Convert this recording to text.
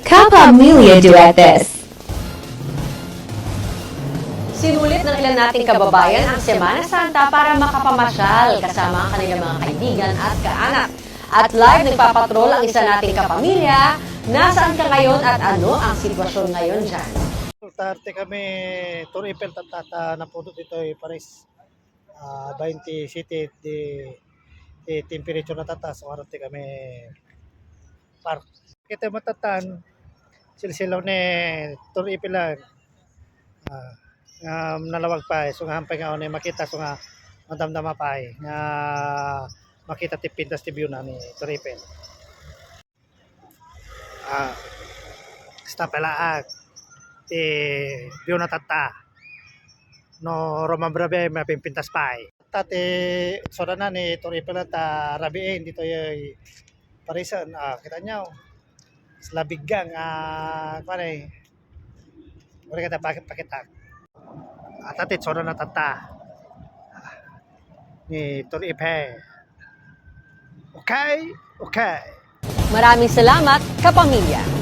Kapamilya Duetes. Sinulit ng ilan nating kababayan ang Semana Santa para makapamasyal kasama ang kanilang mga kaibigan at kaanak. At live nagpapatrol ang isa nating kapamilya. Nasaan ka ngayon at ano ang sitwasyon ngayon dyan? Tarte kami, Tour Eiffel tatata na po dito ay Paris. 20 city di temperature na tatas, orate kami park. Kita matatan, silsilaw ni Tour Eiffel lang. Nalawag pa so nga hampay nga ni makita so nga madamdama pa nga makita ti pintas ti view na ni Tour Eiffel. Sta pala ti view na tata no Roma Brabe mapimpintas pa tati soda na ni Tour Eiffel ta rabiin dito yung Parisan kita nyo slabigang kare wala kita pakitak atatit soda na tata ni Tour Eiffel. Okay. Maraming salamat, kapamilya.